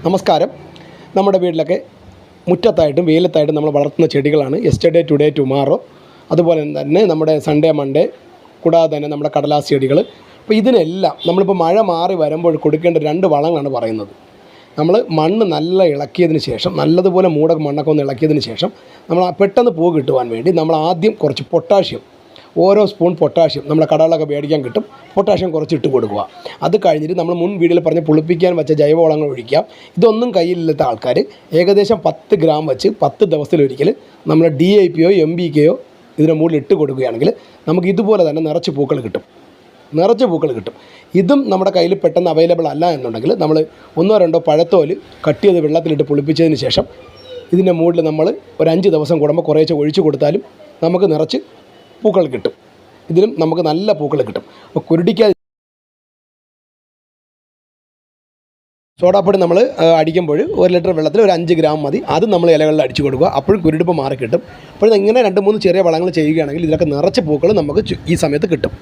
നമസ്കാരം. നമ്മുടെ വീട്ടിലൊക്കെ മുറ്റത്തായിട്ടും വെയിലത്തായിട്ടും നമ്മൾ വളർത്തുന്ന ചെടികളാണ് യെസ്റ്റർഡേ, ടുഡേ, ടുമാറോ. അതുപോലെ തന്നെ നമ്മുടെ സൺഡേ, മൺഡേ, കൂടാതെ തന്നെ നമ്മുടെ കടലാസ് ചെടികൾ. അപ്പോൾ ഇതിനെല്ലാം നമ്മളിപ്പോൾ മഴ മാറി വരുമ്പോൾ കൊടുക്കേണ്ട 2 വളങ്ങളാണ് പറയുന്നത്. നമ്മൾ മണ്ണ് നല്ല ഇളക്കിയതിന് ശേഷം, നല്ലതുപോലെ മണ്ണൊക്കെ ഒന്ന് ഇളക്കിയതിന് ശേഷം, നമ്മൾ പെട്ടെന്ന് പൂ കിട്ടുവാൻ വേണ്ടി നമ്മൾ ആദ്യം കുറച്ച് പൊട്ടാഷ്യം, ഓരോ സ്പൂൺ പൊട്ടാഷ്യം നമ്മളെ കടകളൊക്കെ മേടിക്കാൻ കിട്ടും, പൊട്ടാഷ്യം കുറച്ച് ഇട്ട് കൊടുക്കുക. അത് കഴിഞ്ഞിട്ട് നമ്മൾ മുൻ വീഡിയോയിൽ പറഞ്ഞ് പുളിപ്പിക്കാൻ വെച്ച ജൈവവളങ്ങൾ ഒഴിക്കാം. ഇതൊന്നും കയ്യിലില്ലാത്ത ആൾക്കാർ ഏകദേശം 10 ഗ്രാം വെച്ച് 10 ദിവസത്തിലൊരിക്കൽ നമ്മൾ DAPയോ MPKയോ ഇതിന് മുകളിൽ ഇട്ട് കൊടുക്കുകയാണെങ്കിൽ നമുക്ക് ഇതുപോലെ തന്നെ നിറച്ച് പൂക്കൾ കിട്ടും. ഇതും നമ്മുടെ കയ്യിൽ പെട്ടെന്ന് അവൈലബിൾ അല്ല എന്നുണ്ടെങ്കിൽ നമ്മൾ 1-2 പഴത്തോല് കട്ട് ചെയ്ത് വെള്ളത്തിലിട്ട് പുളിപ്പിച്ചതിന് ശേഷം ഇതിൻ്റെ മുകളിൽ നമ്മൾ ഒരു 5 ദിവസം കൂടുമ്പോൾ കുറേശ്ശെ ഒഴിച്ച് കൊടുത്താലും നമുക്ക് നിറച്ച് പൂക്കൾ കിട്ടും. ഇതിലും നമുക്ക് നല്ല പൂക്കൾ കിട്ടും. അപ്പോൾ കുരുടിക്കാതെ സോഡാപ്പൊടി നമ്മൾ അടിക്കുമ്പോൾ 1 ലിറ്റർ വെള്ളത്തിൽ ഒരു 5 ഗ്രാം മതി. അത് നമ്മൾ ഇലകളിൽ അടിച്ചു കൊടുക്കുക. അപ്പോഴും കുരുടിപ്പ് മാറി കിട്ടും. അപ്പോൾ ഇങ്ങനെ 2-3 ചെറിയ വളങ്ങൾ ചെയ്യുകയാണെങ്കിൽ ഇതിലൊക്കെ നിറച്ച് പൂക്കൾ നമുക്ക് ഈ സമയത്ത് കിട്ടും.